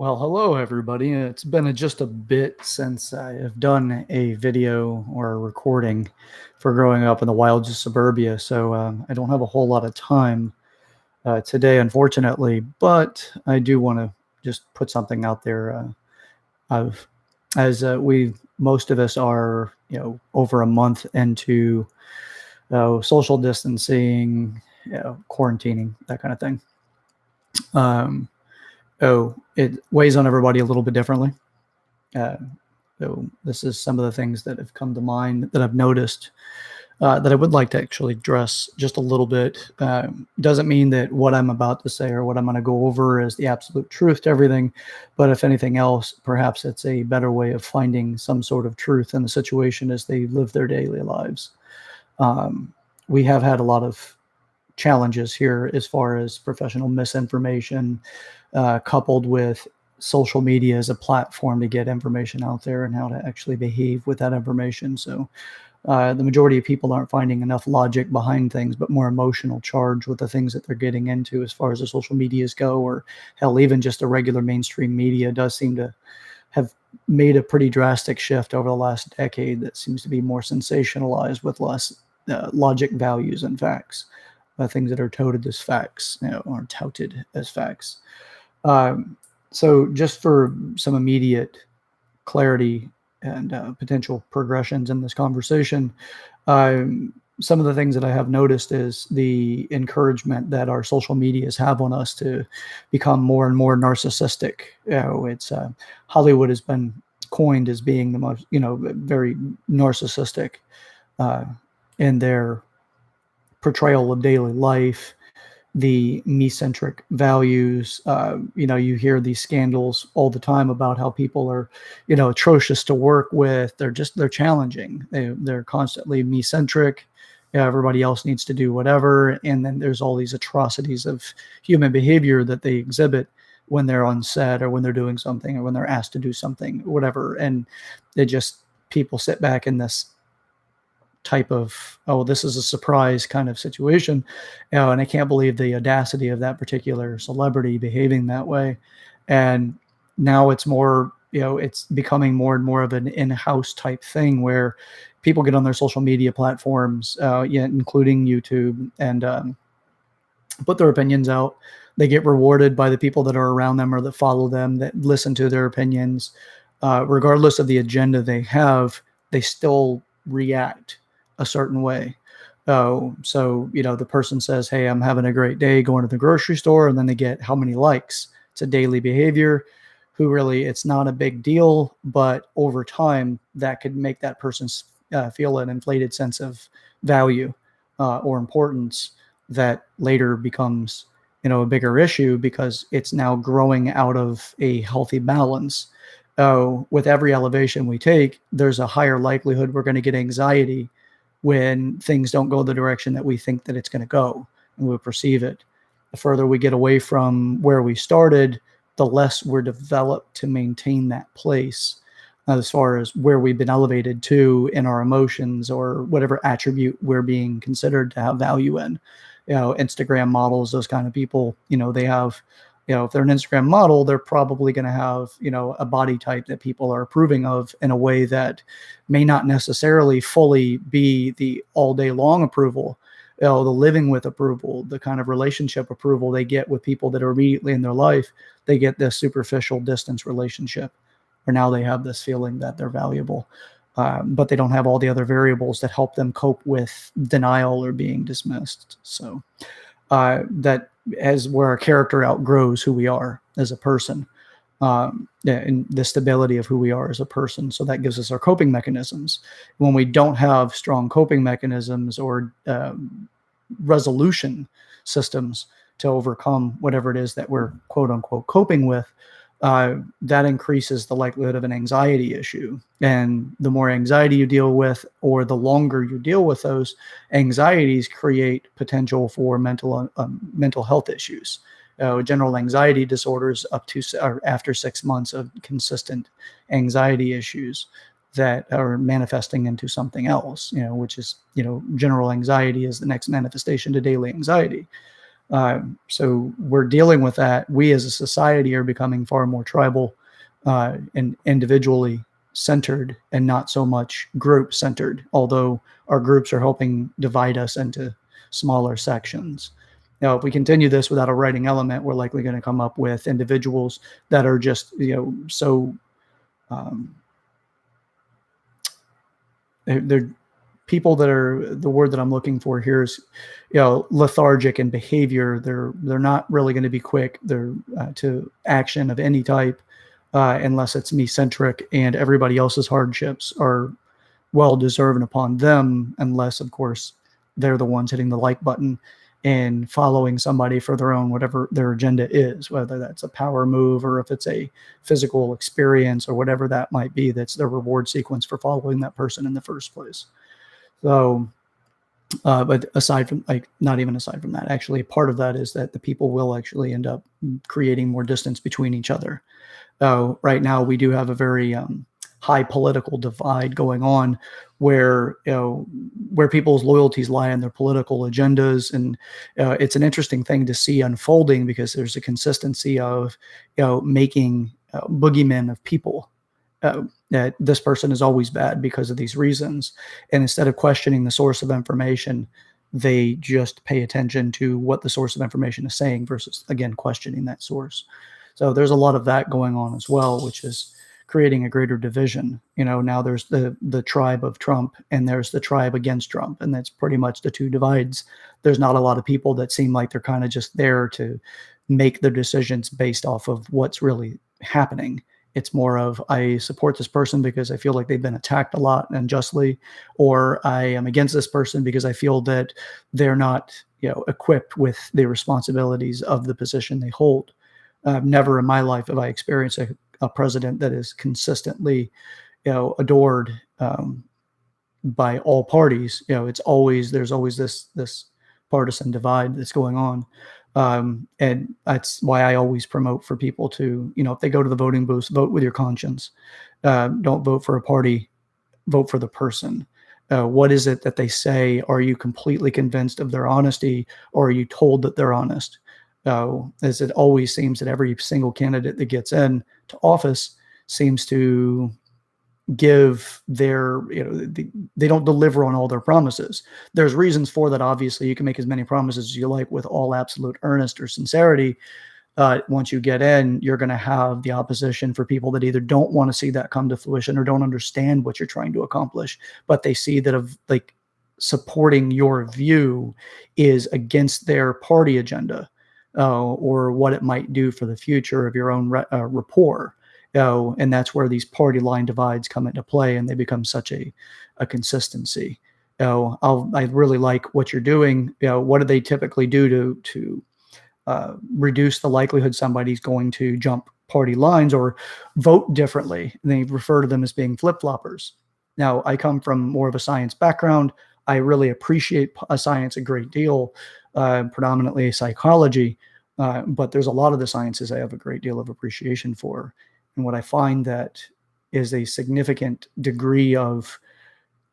Well, hello everybody. It's been just a bit since I have done a video or a recording for growing up in the wilds of suburbia, so I don't have a whole lot of time today, unfortunately. But I do want to just put something out there. I've, as we most of us are, over a month into social distancing, quarantining, that kind of thing. Um, it weighs on everybody a little bit differently. Uh, so this is some of the things that have come to mind that I've noticed that I would like to actually address just a little bit. Doesn't mean that what I'm about to say or what I'm going to go over is the absolute truth to everything, but if anything else, perhaps it's a better way of finding some sort of truth in the situation as they live their daily lives. Um, we have had a lot of challenges here as far as professional misinformation, coupled with social media as a platform to get information out there and how to actually behave with that information. So the majority of people aren't finding enough logic behind things, but more emotional charge with the things that they're getting into as far as the social medias go, or hell, even just the regular mainstream media does seem to have made a pretty drastic shift over the last decade that seems to be more sensationalized with less logic, values, and facts. Things that are touted as facts, are touted as facts. So just for some immediate clarity and potential progressions in this conversation, some of the things that I have noticed is the encouragement that our social medias have on us to become more and more narcissistic. It's Hollywood has been coined as being the most, very narcissistic in their portrayal of daily life, the me-centric values. You hear these scandals all the time about how people are, atrocious to work with. They're challenging. They're constantly me-centric. Everybody else needs to do whatever. And then there's all these atrocities of human behavior that they exhibit when they're on set or when they're doing something or when they're asked to do something, whatever. And people sit back in this type of, oh, this is a surprise kind of situation, and I can't believe the audacity of that particular celebrity behaving that way. And now it's more, it's becoming more and more of an in-house type thing where people get on their social media platforms, including YouTube, and put their opinions out. They get rewarded by the people that are around them or that follow them, that listen to their opinions. Regardless of the agenda they have, they still react a certain way. So, the person says, hey, I'm having a great day going to the grocery store, and then they get how many likes. It's a daily behavior. Who really, it's not a big deal, but over time, that could make that person feel an inflated sense of value or importance that later becomes, a bigger issue because it's now growing out of a healthy balance. With every elevation we take, there's a higher likelihood we're going to get anxiety when things don't go the direction that we think that it's going to go and we perceive it. The further we get away from where we started, the less we're developed to maintain that place as far as where we've been elevated to in our emotions or whatever attribute we're being considered to have value in. Instagram models, those kind of people, they have, if they're an Instagram model, they're probably going to have, a body type that people are approving of in a way that may not necessarily fully be the all day long approval, the living with approval, the kind of relationship approval they get with people that are immediately in their life. They get this superficial distance relationship where now they have this feeling that they're valuable, but they don't have all the other variables that help them cope with denial or being dismissed. So that as where our character outgrows who we are as a person, and the stability of who we are as a person. So that gives us our coping mechanisms. When we don't have strong coping mechanisms or resolution systems to overcome whatever it is that we're quote unquote coping with, that increases the likelihood of an anxiety issue. And the more anxiety you deal with, or the longer you deal with those anxieties, create potential for mental health issues. General anxiety disorders up to or after 6 months of consistent anxiety issues that are manifesting into something else, which is, general anxiety is the next manifestation to daily anxiety. So we're dealing with that. We as a society are becoming far more tribal and individually centered and not so much group centered, although our groups are helping divide us into smaller sections. Now, if we continue this without a writing element, we're likely going to come up with individuals that are just, so um, they're people that are, the word that I'm looking for here is, lethargic in behavior. They're not really going to be quick. They're to action of any type, unless it's me centric, and everybody else's hardships are well deserved upon them, unless of course they're the ones hitting the like button and following somebody for their own, whatever their agenda is, whether that's a power move or if it's a physical experience or whatever that might be. That's their reward sequence for following that person in the first place. So but aside from, like, not even aside from that, actually part of that is that the people will actually end up creating more distance between each other. Right now we do have a very high political divide going on, where where people's loyalties lie in their political agendas, and it's an interesting thing to see unfolding, because there's a consistency of making boogeymen of people. That this person is always bad because of these reasons, and instead of questioning the source of information, they just pay attention to what the source of information is saying versus, again, questioning that source. So there's a lot of that going on as well, which is creating a greater division. Now there's the tribe of Trump and there's the tribe against Trump, and that's pretty much the two divides. There's not a lot of people that seem like they're kind of just there to make their decisions based off of what's really happening. It's more of, I support this person because I feel like they've been attacked a lot and unjustly, or I am against this person because I feel that they're not, equipped with the responsibilities of the position they hold. Never in my life have I experienced a president that is consistently, adored by all parties. There's always this partisan divide that's going on. And that's why I always promote for people to, if they go to the voting booth, vote with your conscience. Don't vote for a party, vote for the person. What is it that they say? Are you completely convinced of their honesty, or are you told that they're honest? As it always seems that every single candidate that gets in to office seems to give their, they don't deliver on all their promises. There's reasons for that. Obviously, you can make as many promises as you like with all absolute earnest or sincerity. Once you get in, you're going to have the opposition for people that either don't want to see that come to fruition or don't understand what you're trying to accomplish, but they see that of like supporting your view is against their party agenda, or what it might do for the future of your own rapport. And that's where these party line divides come into play, and they become such a consistency. I really like what you're doing. What do they typically do to reduce the likelihood somebody's going to jump party lines or vote differently? And they refer to them as being flip-floppers. Now, I come from more of a science background. I really appreciate science a great deal, predominantly psychology, but there's a lot of the sciences I have a great deal of appreciation for. And what I find that is a significant degree of,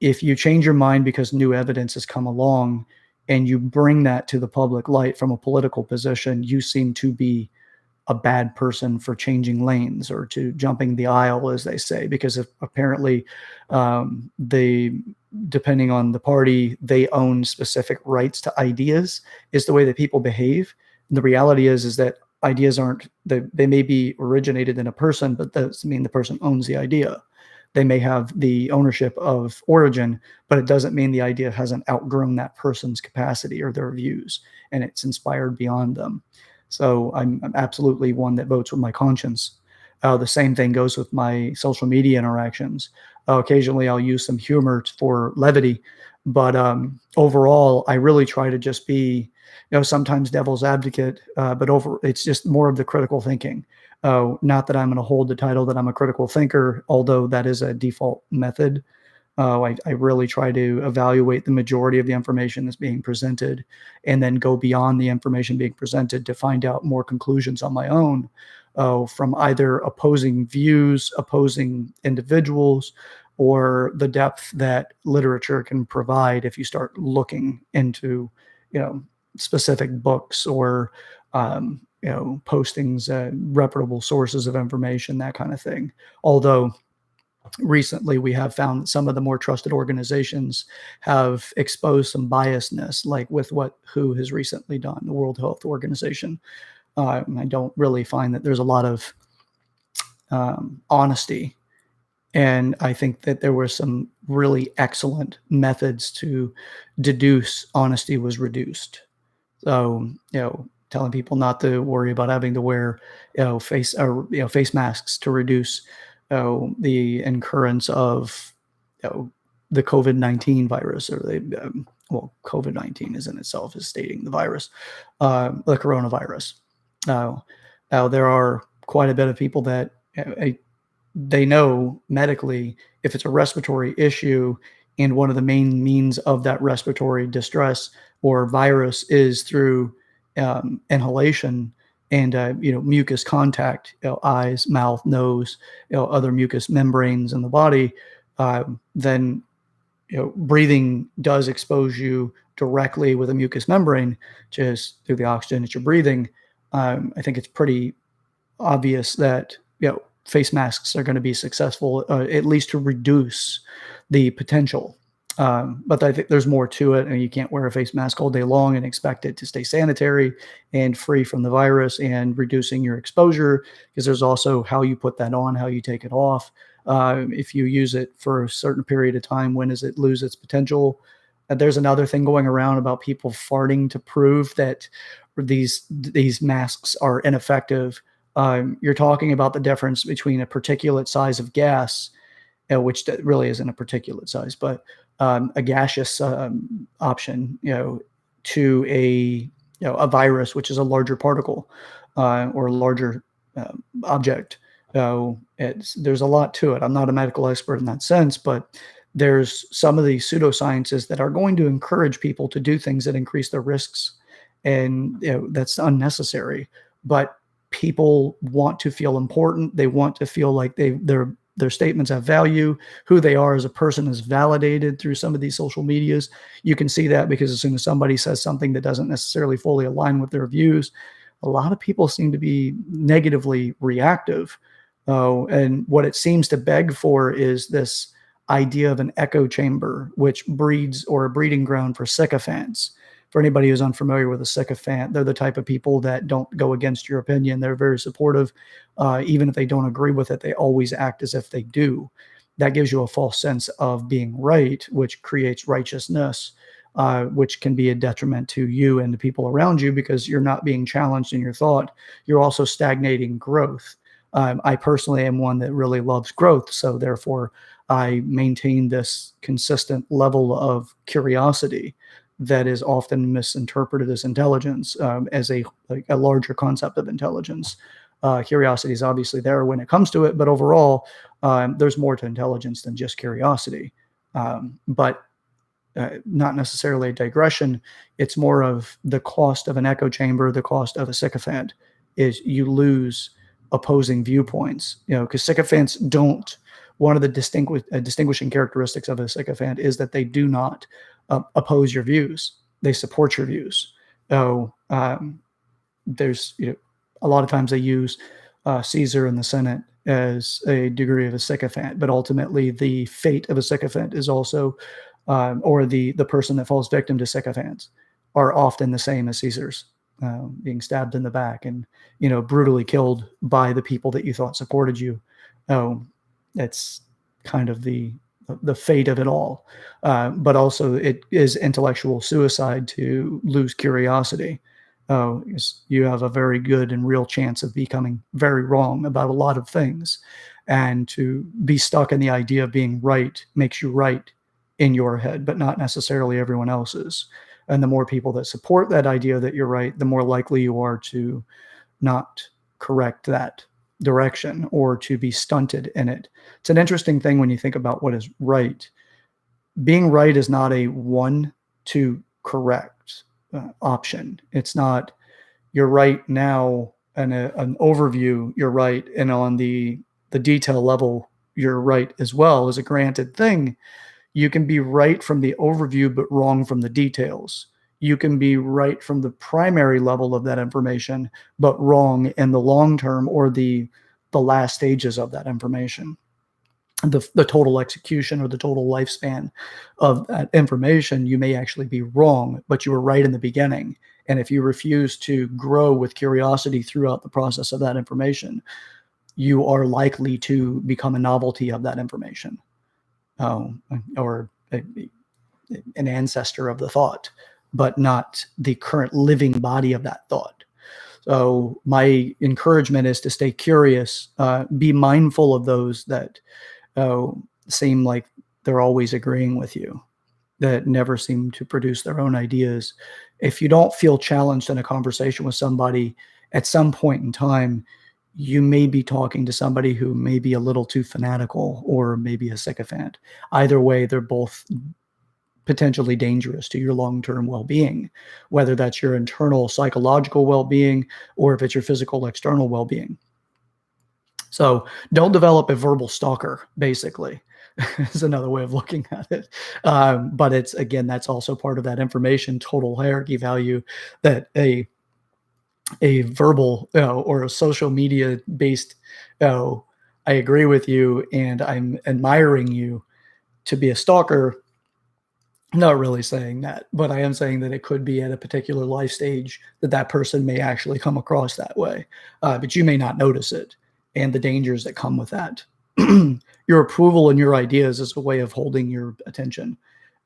if you change your mind because new evidence has come along and you bring that to the public light from a political position, you seem to be a bad person for changing lanes or to jumping the aisle, as they say, because apparently depending on the party, they own specific rights to ideas, is the way that people behave. And the reality is that ideas aren't, they may be originated in a person, but that doesn't mean the person owns the idea. They may have the ownership of origin, but it doesn't mean the idea hasn't outgrown that person's capacity or their views, and it's inspired beyond them. So I'm absolutely one that votes with my conscience. The same thing goes with my social media interactions. Occasionally I'll use some humor for levity, but overall, I really try to just be, sometimes devil's advocate, but it's just more of the critical thinking. Not that I'm going to hold the title that I'm a critical thinker, although that is a default method. I really try to evaluate the majority of the information that's being presented and then go beyond the information being presented to find out more conclusions on my own, from either opposing views, opposing individuals, or the depth that literature can provide if you start looking into, specific books or postings, reputable sources of information, that kind of thing. Although recently we have found that some of the more trusted organizations have exposed some biasness, like with what WHO has recently done, the World Health Organization. I don't really find that there's a lot of honesty. And I think that there were some really excellent methods to deduce honesty was reduced. So, telling people not to worry about having to wear, face masks to reduce, the incurrence of, the COVID-19 virus, or COVID-19 is in itself is stating the virus, the coronavirus. There are quite a bit of people that they know medically if it's a respiratory issue, and one of the main means of that respiratory distress or virus is through inhalation and mucus contact, eyes, mouth, nose, other mucous membranes in the body, then breathing does expose you directly with a mucous membrane, just through the oxygen that you're breathing. I think it's pretty obvious that face masks are going to be successful, at least to reduce the potential. But I think there's more to it, and you can't wear a face mask all day long and expect it to stay sanitary and free from the virus and reducing your exposure, because there's also how you put that on, how you take it off. If you use it for a certain period of time, when does it lose its potential? There's another thing going around about people farting to prove that these masks are ineffective. You're talking about the difference between a particulate size of gas, which really isn't a particulate size, but a gaseous option, to a virus, which is a larger particle or a larger object. There's a lot to it. I'm not a medical expert in that sense, but there's some of these pseudosciences that are going to encourage people to do things that increase their risks, and that's unnecessary. But people want to feel important. They want to feel like their statements have value. Who they are as a person is validated through some of these social medias. You can see that because as soon as somebody says something that doesn't necessarily fully align with their views, a lot of people seem to be negatively reactive. And what it seems to beg for is this idea of an echo chamber, which breeds, or a breeding ground for sycophants. For anybody who's unfamiliar with a sycophant, they're the type of people that don't go against your opinion. They're very supportive. Even if they don't agree with it, they always act as if they do. That gives you a false sense of being right, which creates righteousness, which can be a detriment to you and the people around you, because you're not being challenged in your thought. You're also stagnating growth. I personally am one that really loves growth. So therefore, I maintain this consistent level of curiosity that is often misinterpreted as intelligence, as a larger concept of intelligence. Curiosity is obviously there when it comes to it, but overall, there's more to intelligence than just curiosity. But not necessarily a digression. It's more of the cost of an echo chamber, the cost of a sycophant, is you lose opposing viewpoints. Because sycophants don't. One of the distinguishing characteristics of a sycophant is that they do not oppose your views. They support your views. So there's, a lot of times they use Caesar and the Senate as a degree of a sycophant, but ultimately the fate of a sycophant is also, or the person that falls victim to sycophants are often the same as Caesar's, being stabbed in the back and, brutally killed by the people that you thought supported you. That's kind of the fate of it all. But also it is intellectual suicide to lose curiosity. You have a very good and real chance of becoming very wrong about a lot of things. And to be stuck in the idea of being right makes you right in your head, but not necessarily everyone else's. And the more people that support that idea that you're right, the more likely you are to not correct that direction or to be stunted in it. It's an interesting thing when you think about what is right. Being right is not a one to correct option. It's not you're right now and an overview, you're right, and on the detail level, you're right as well, is a granted thing. You can be right from the overview, but wrong from the details. you can be right from the primary level of that information, but wrong in the long term or the last stages of that information. The total execution or the total lifespan of that information, you may actually be wrong, but you were right in the beginning. And if you refuse to grow with curiosity throughout the process of that information, you are likely to become a novelty of that information, or an ancestor of the thought, but not the current living body of that thought. So my encouragement is to stay curious, be mindful of those that seem like they're always agreeing with you, that never seem to produce their own ideas. If you don't feel challenged in a conversation with somebody at some point in time, you may be talking to somebody who may be a little too fanatical or maybe a sycophant. Either way, they're both potentially dangerous to your long-term well-being, whether that's your internal psychological well-being or if it's your physical external well-being. So don't develop a verbal stalker, basically, is another way of looking at it. But it's, again, that's also part of that information total hierarchy value, that a verbal or a social media based, I agree with you and I'm admiring you, to be a stalker. Not really saying that, but I am saying that it could be at a particular life stage that that person may actually come across that way, but you may not notice it, and the dangers that come with that. Your approval and your ideas is a way of holding your attention.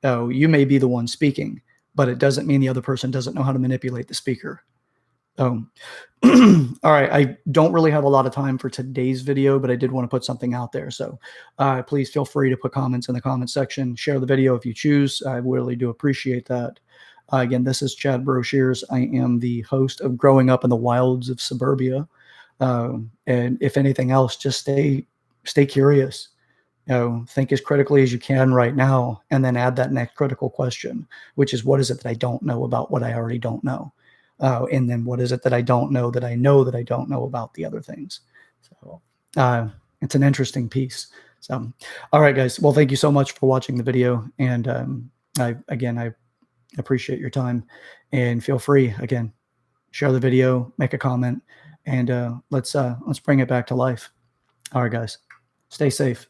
You may be the one speaking, but it doesn't mean the other person doesn't know how to manipulate the speaker. All right, I don't really have a lot of time for today's video, but I did want to put something out there. So please feel free to put comments in the comment section. Share the video if you choose. I really do appreciate that. Again, this is Chad Broshears. I am the host of Growing Up in the Wilds of Suburbia. And if anything else, just stay curious. Think as critically as you can right now, and then add that next critical question, which is, what is it that I don't know about what I already don't know? And then what is it that I don't know that I don't know about the other things? So it's an interesting piece. So, all right, guys. Well, thank you so much for watching the video. And I appreciate your time, and feel free, again, share the video, make a comment, and let's bring it back to life. All right, guys, stay safe.